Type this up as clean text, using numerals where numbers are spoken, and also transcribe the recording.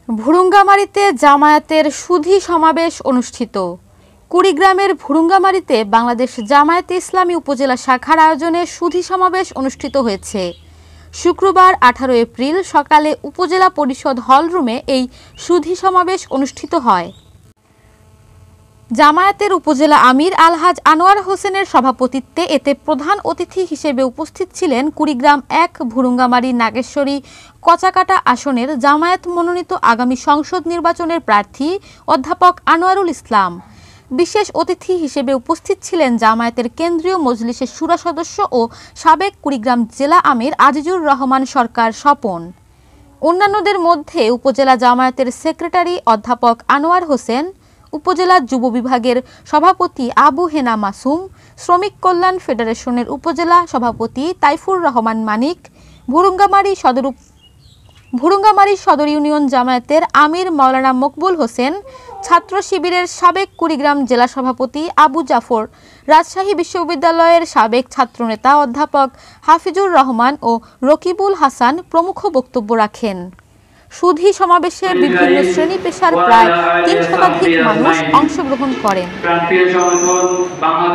ভুরুঙ্গামারীতে জামায়াতের সুধী সমাবেশ অনুষ্ঠিত। কুড়িগ্রামের ভুরুঙ্গামারীতে বাংলাদেশ জামায়াতে ইসলামী উপজেলা শাখার আয়োজনে সুধী সমাবেশ অনুষ্ঠিত হয়েছে। শুক্রবার 18 এপ্রিল সকালে উপজেলা পরিষদ হলরুমে এই সুধী সমাবেশ অনুষ্ঠিত হয়। জামায়াতের উপজেলা আমির আলহাজ আনোয়ার হোসেনের সভাপতিত্বে এতে প্রধান অতিথি হিসেবে উপস্থিত ছিলেন কুড়িগ্রাম 1 ভুরুঙ্গামারী নাগেশ্বরী কচাকাটা আসনের জামায়াত মনোনীত আগামী সংসদ নির্বাচনের প্রার্থী অধ্যাপক আনোয়ারুল ইসলাম। বিশেষ অতিথি হিসেবে উপস্থিত ছিলেন জামায়াতের কেন্দ্রীয় মজলিসের শুরা সদস্য ও সাবেক কুড়িগ্রাম জেলা আমির আজিজুর রহমান সরকার স্বপন। অন্যান্যদের মধ্যে উপজেলা জামায়াতের সেক্রেটারি অধ্যাপক আনোয়ার হোসেন, উপজেলা যুব বিভাগের সভাপতি আবু হেনা মাসুম, শ্রমিক কল্যাণ ফেডারেশনের উপজেলা সভাপতি তাইফুর রহমান মানিক, ভুরুঙ্গামারী সদর ইউনিয়ন জামায়াতের আমির মাওলানা মকবুল হোসেন, ছাত্র শিবিরের সাবেক কুড়িগ্রাম জেলা সভাপতি আবু জাফর, রাজশাহী বিশ্ববিদ্যালয়ের সাবেক ছাত্রনেতা অধ্যাপক হাফিজুর রহমান ও রকিবুল হাসান প্রমুখ বক্তব্য রাখেন। সুধী সমাবেশে বিভিন্ন শ্রেণী পেশার প্রায় 3 শতাধিক মানুষ অংশগ্রহণ করেন।